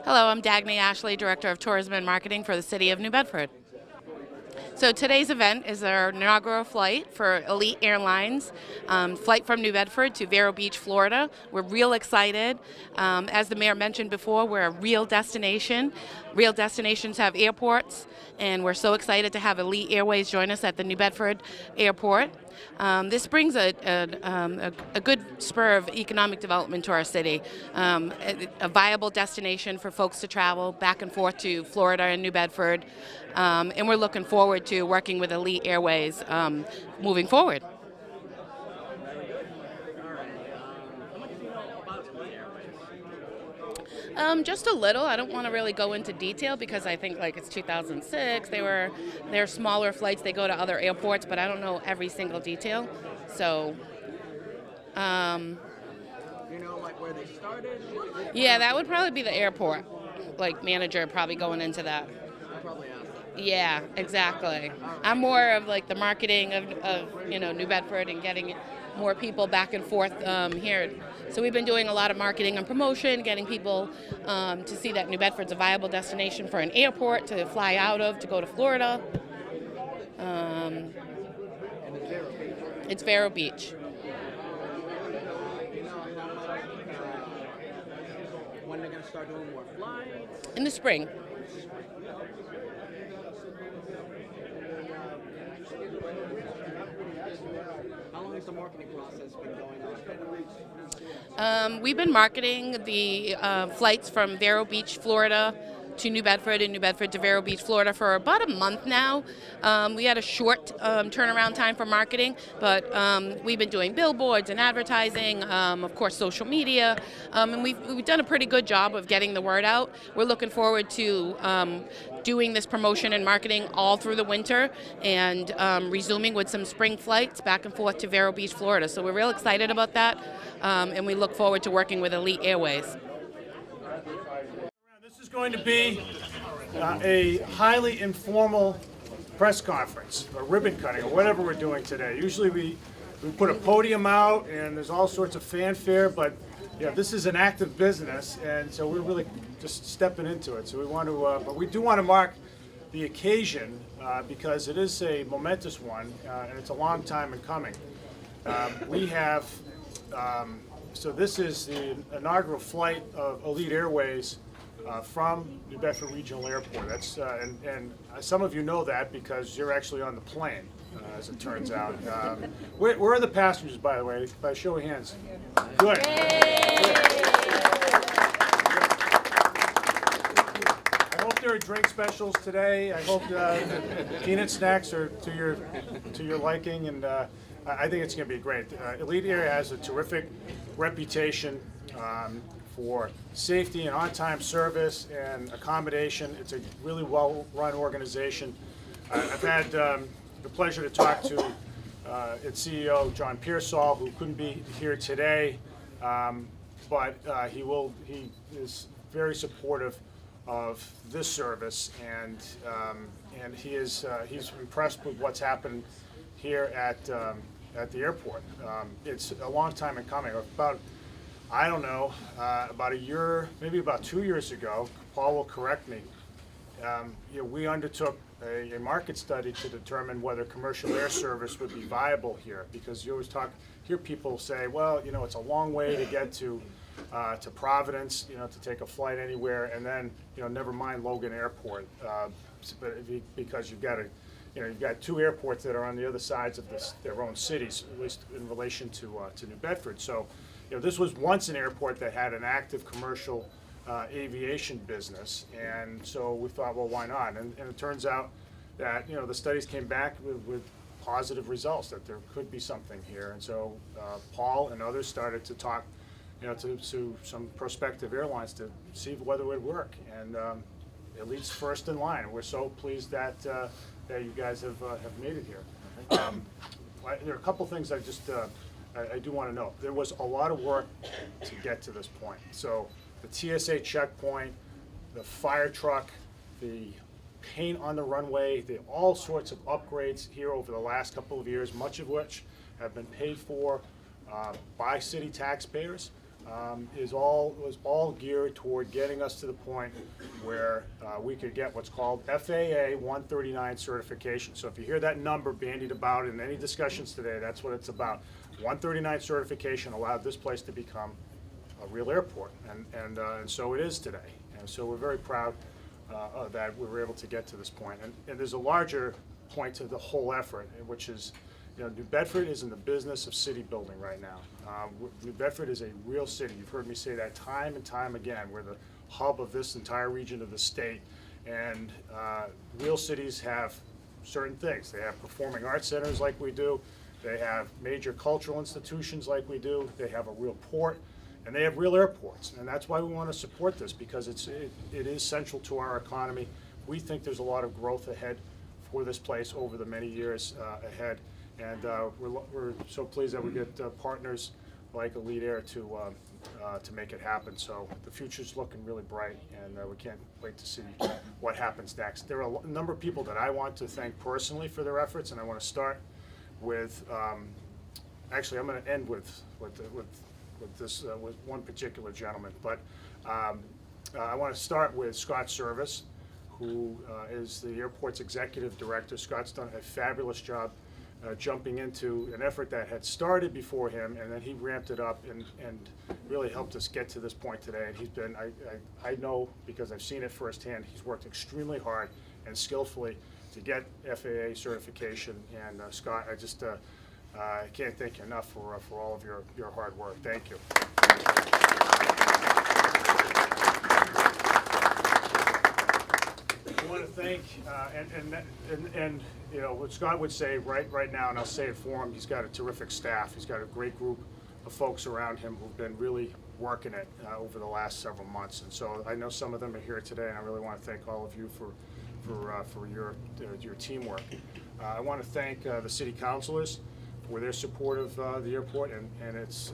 Hello, I'm Dagny Ashley, Director of Tourism and Marketing for the City of New Bedford. So today's event is our inaugural flight for Elite Airways, flight from New Bedford to Vero Beach, Florida. We're real excited. As the mayor mentioned before, we're a real destination. Real destinations have airports, and we're so excited to have Elite Airways join us at the New Bedford Airport. This brings a good spur of economic development to our city, a viable destination for folks to travel back and forth to Florida and New Bedford, and we're looking forward to working with Elite Airways moving forward. Just a little. I don't want to really go into detail because I think like it's 2006. They're smaller flights. They go to other airports, but I don't know every single detail. So, you know, like where they started? Yeah, that would probably be the airport, like manager probably going into that. I probably asked that. Yeah, exactly. I'm more of like the marketing of New Bedford and getting more people back and forth here. So we've been doing a lot of marketing and promotion, getting people to see that New Bedford's a viable destination for an airport to fly out of, to go to Florida. And It's Vero Beach. you know when they're going to start doing more flights? In the spring. How long has the marketing process been going on? We've been marketing the flights from Vero Beach, Florida to New Bedford and New Bedford to Vero Beach, Florida for about a month now. We had a short turnaround time for marketing, but we've been doing billboards and advertising, of course social media, and we've done a pretty good job of getting the word out. We're looking forward to doing this promotion and marketing all through the winter and resuming with some spring flights back and forth to Vero Beach, Florida. So we're real excited about that, and we look forward to working with Elite Airways. This is going to be a highly informal press conference, or ribbon cutting, or whatever we're doing today. Usually we put a podium out and there's all sorts of fanfare, but yeah, this is an active business, and so we're really just stepping into it. So we want to, but we do want to mark the occasion because it is a momentous one, and it's a long time in coming. We have, so this is the inaugural flight of Elite Airways from New Bedford Regional Airport. That's and some of you know that because you're actually on the plane, as it turns out. Where are the passengers, by the way? By show of hands. Good. I hope there are drink specials today. I hope peanut snacks are to your liking, and I think it's going to be great. Elite Air has a terrific reputation for safety and on-time service and accommodation. It's a really well-run organization. I've had the pleasure to talk to its CEO, John Pearsall, who couldn't be here today, but he is very supportive of this service, and he's impressed with what's happened here at the airport. It's a long time in coming. About a year, maybe about 2 years ago, Paul will correct me, we undertook a market study to determine whether commercial air service would be viable here, because you always hear people say, well, it's a long way to get to Providence, to take a flight anywhere, and then, never mind Logan Airport, because you've got two airports that are on the other sides of their own cities, at least in relation to New Bedford. So, this was once an airport that had an active commercial aviation business, and so we thought, well, why not? And it turns out that the studies came back with positive results, that there could be something here. And so Paul and others started to talk, to some prospective airlines to see whether it would work. And Elite's first in line. We're so pleased that you guys have made it here. There are a couple things I do want to know. There was a lot of work to get to this point. So the TSA checkpoint, the fire truck, the paint on the runway, all sorts of upgrades here over the last couple of years, much of which have been paid for by city taxpayers, was all geared toward getting us to the point where we could get what's called FAA 139 certification. So if you hear that number bandied about in any discussions today, that's what it's about. 139 certification allowed this place to become a real airport, and so it is today. And so we're very proud that we were able to get to this point. And there's a larger point to the whole effort, which is, New Bedford is in the business of city building right now. New Bedford is a real city. You've heard me say that time and time again. We're the hub of this entire region of the state, and real cities have certain things. They have performing arts centers like we do. They have major cultural institutions like we do. They have a real port, and they have real airports. And that's why we want to support this, because it is central to our economy. We think there's a lot of growth ahead for this place over the many years ahead. And we're so pleased that we get partners like Elite Air to make it happen. So the future's looking really bright, and we can't wait to see what happens next. There are a number of people that I want to thank personally for their efforts, and I want to start with, actually I'm going to end with one particular gentleman, but I want to start with Scott Service, who is the airport's executive director. Scott's done a fabulous job jumping into an effort that had started before him, and then he ramped it up and really helped us get to this point today. And he's been, I know because I've seen it firsthand, he's worked extremely hard and skillfully to get FAA certification. And Scott, I can't thank you enough for all of your hard work. Thank you. want to thank, and you know, what Scott would say right now, and I'll say it for him, he's got a terrific staff. He's got a great group of folks around him who've been really working it over the last several months. And so I know some of them are here today, and I really want to thank all of you for your teamwork. I want to thank the city councilors for their support of the airport and its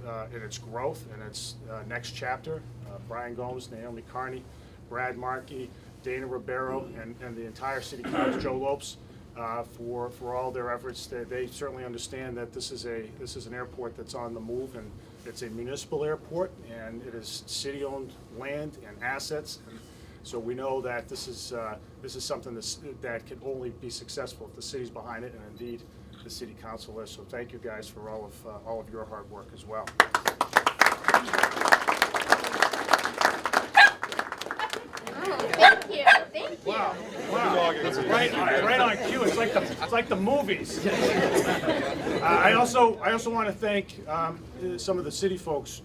growth and its next chapter. Brian Gomes, Naomi Carney, Brad Markey, Dana Ribeiro, and the entire city council, Joe Lopes, for all their efforts. They certainly understand that this is an airport that's on the move, and it's a municipal airport, and it is city-owned land and assets. And so we know that this is something that can only be successful if the city's behind it, and indeed the city council is. So thank you guys for all of your hard work as well. Thank you. Thank you. Wow, right on cue. It's like the movies. I also want to thank some of the city folks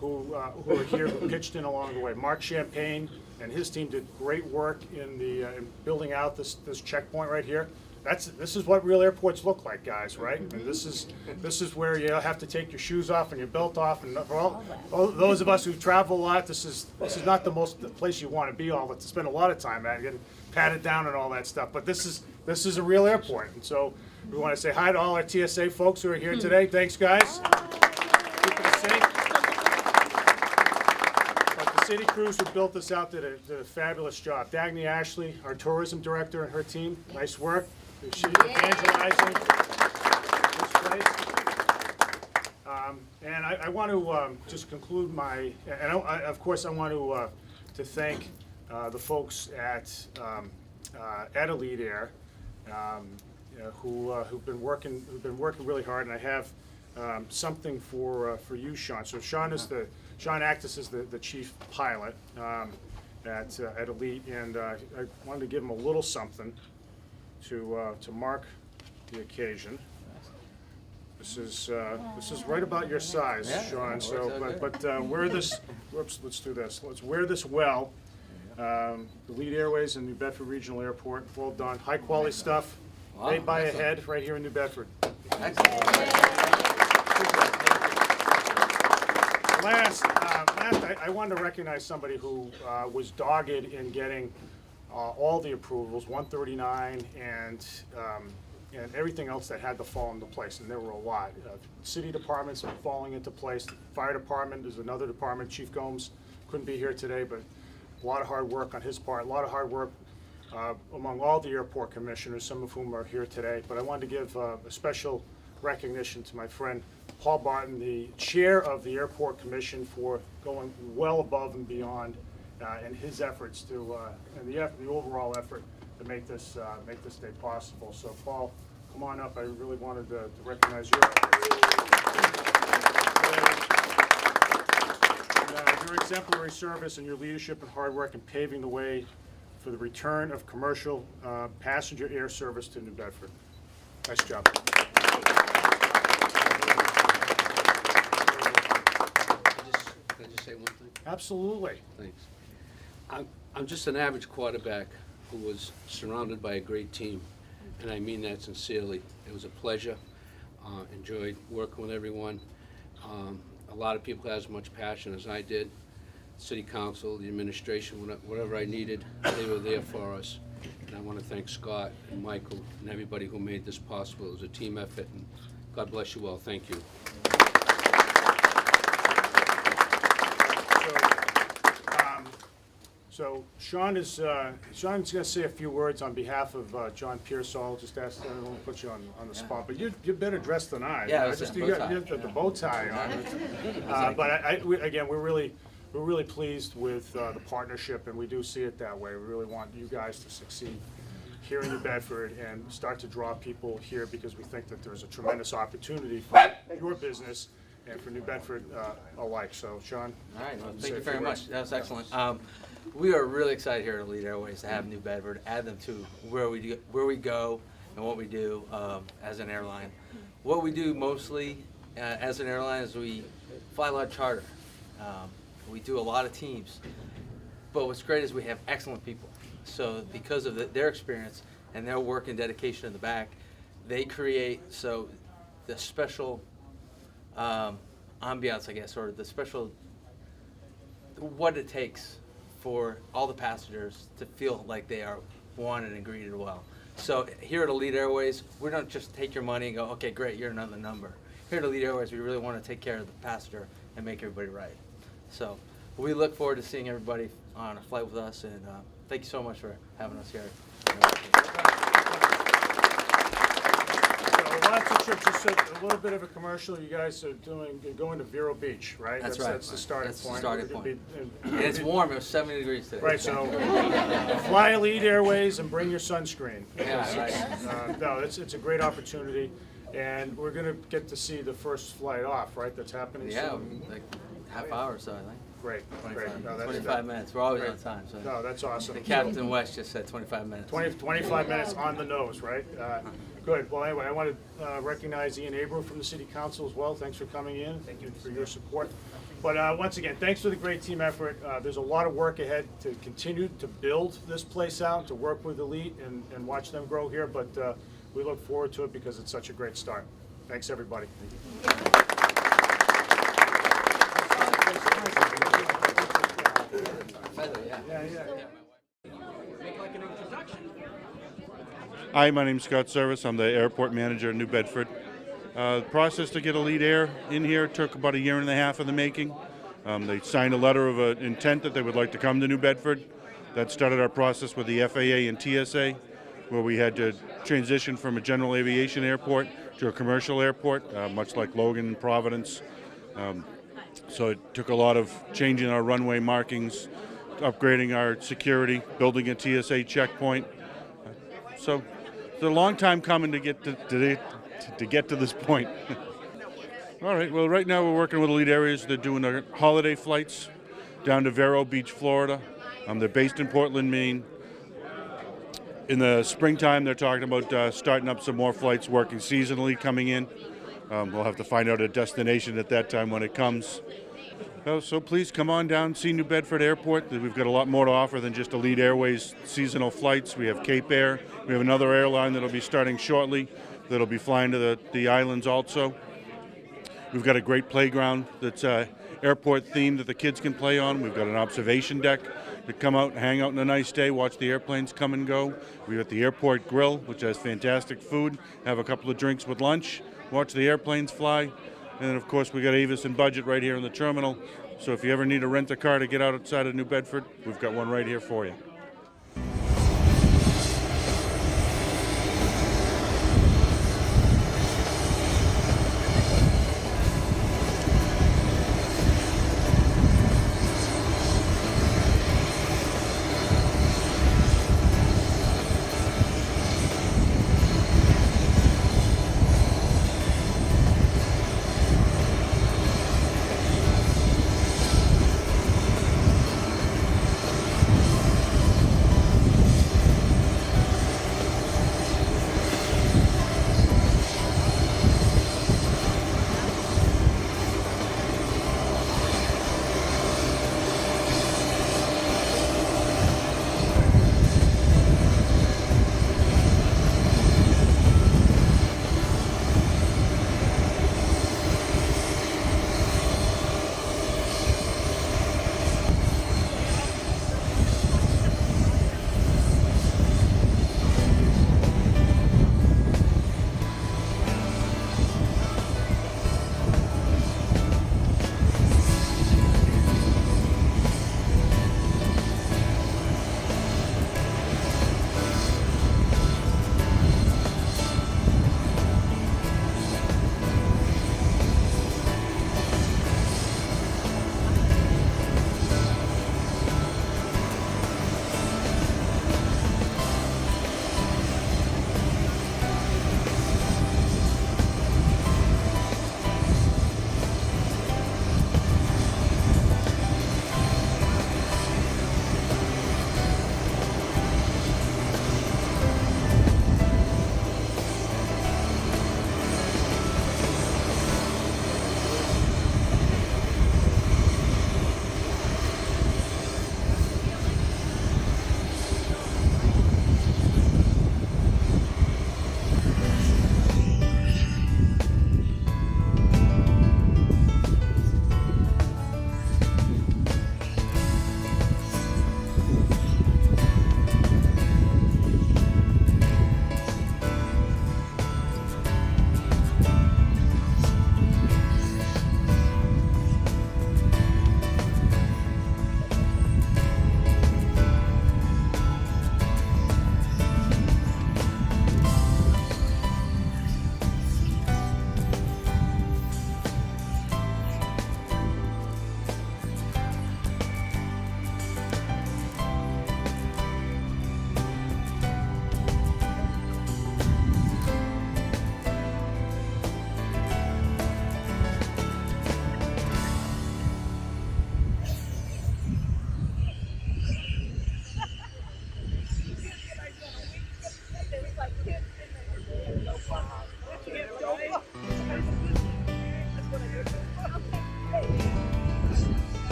who are here, who pitched in along the way. Mark Champagne and his team did great work in building out this checkpoint right here. This is what real airports look like, guys, right? And this is where you have to take your shoes off and your belt off. And for all those of us who travel a lot, this is not the place you want to be to spend a lot of time at, getting patted down and all that stuff. But this is a real airport, and so we want to say hi to all our TSA folks who are here today. Thanks, guys. Keeping us safe. But the city crews who built this out did a fabulous job. Dagny Ashley, our tourism director, and her team, nice work. She's evangelizing this place. And I want to just conclude of course I want to thank the folks at Elite Air who've been working really hard, and I have something for you, Sean. So Sean Actis is the chief pilot at Elite, and I wanted to give him a little something to mark the occasion. This is right about your size, Sean. So, but wear this. Whoops, let's do this. Let's wear this well. Elite Airways and New Bedford Regional Airport. Well done. High quality stuff. Made by a head right here in New Bedford. Last, I wanted to recognize somebody who was dogged in getting all the approvals, 139, and everything else that had to fall into place, and there were a lot. City departments are falling into place. The fire department is another department. Chief Gomes couldn't be here today, but a lot of hard work on his part. A lot of hard work among all the airport commissioners, some of whom are here today. But I wanted to give a special recognition to my friend Paul Barton, the chair of the Airport Commission, for going well above and beyond in his efforts and the overall effort to make this day possible. So Paul, come on up. I really wanted to recognize your your exemplary service and your leadership and hard work in paving the way for the return of commercial passenger air service to New Bedford. Nice job. Can I just say one thing? Absolutely. Thanks. I'm just an average quarterback who was surrounded by a great team, and I mean that sincerely. It was a pleasure. Enjoyed working with everyone. A lot of people had as much passion as I did. City council, the administration, whatever I needed, they were there for us. And I want to thank Scott and Michael and everybody who made this possible. It was a team effort, and God bless you all. Thank you. So Sean's going to say a few words on behalf of John Pearsall. Just ask, I don't want to put you on the spot, but you're better dressed than I. Yeah, you got the bow tie on. But again, we're really pleased with the partnership, and we do see it that way. We really want you guys to succeed here in New Bedford and start to draw people here, because we think that there's a tremendous opportunity for your business and for New Bedford alike. So, Sean. All right, well, thank you very much. That was excellent. We are really excited here at Elite Airways to have New Bedford, add them to where we go and what we do as an airline. What we do mostly as an airline is we fly a lot of charter. We do a lot of teams. But what's great is we have excellent people. So because of their experience and their work and dedication in the back, they create so the special ambiance, I guess, or the special what it takes for all the passengers to feel like they are wanted and greeted well. So here at Elite Airways, we don't just take your money and go, okay, great, you're another number. Here at Elite Airways, we really want to take care of the passenger and make everybody right. So we look forward to seeing everybody on a flight with us, and thank you so much for having us here. Lots of trips. Just a little bit of a commercial. You guys are going to Vero Beach, right? That's right. That's the starting That's the point. starting We're point. gonna be- And it's warm. It was 70 degrees today. Right, so fly Elite Airways and bring your sunscreen. Yeah, right. No, it's a great opportunity, and we're going to get to see the first flight off, right? That's happening Yeah, soon. like half hour or so, I think. Great, 25, great. No, 25 minutes. We're always great. on time. So. No, that's awesome. The Captain West just said 25 minutes. 25 minutes on the nose, right? Good. Well, anyway, I want to recognize Ian Abreu from the City Council as well. Thanks for coming in. Thank you for your support. But once again, thanks for the great team effort. There's a lot of work ahead to continue to build this place out, to work with Elite and watch them grow here. But we look forward to it because it's such a great start. Thanks, everybody. Hi, my name's Scott Service. I'm the airport manager in New Bedford. The process to get Elite Air in here took about a year and a half in the making. They signed a letter of intent that they would like to come to New Bedford. That started our process with the FAA and TSA, where we had to transition from a general aviation airport to a commercial airport, much like Logan and Providence. So it took a lot of changing our runway markings, upgrading our security, building a TSA checkpoint. So it's a long time coming to get to this point. All right. Well, right now we're working with Elite Airways. They're doing their holiday flights down to Vero Beach, Florida. They're based in Portland, Maine. In the springtime, they're talking about starting up some more flights, working seasonally coming in. We'll have to find out a destination at that time when it comes. So please come on down, see New Bedford Airport. We've got a lot more to offer than just Elite Airways seasonal flights. We have Cape Air. We have another airline that'll be starting shortly that'll be flying to the islands also. We've got a great playground that's airport themed that the kids can play on. We've got an observation deck to come out and hang out on a nice day, watch the airplanes come and go. We've got the airport grill, which has fantastic food, have a couple of drinks with lunch, watch the airplanes fly. And then, of course, we got Avis and Budget right here in the terminal. So if you ever need to rent a car to get out outside of New Bedford, we've got one right here for you.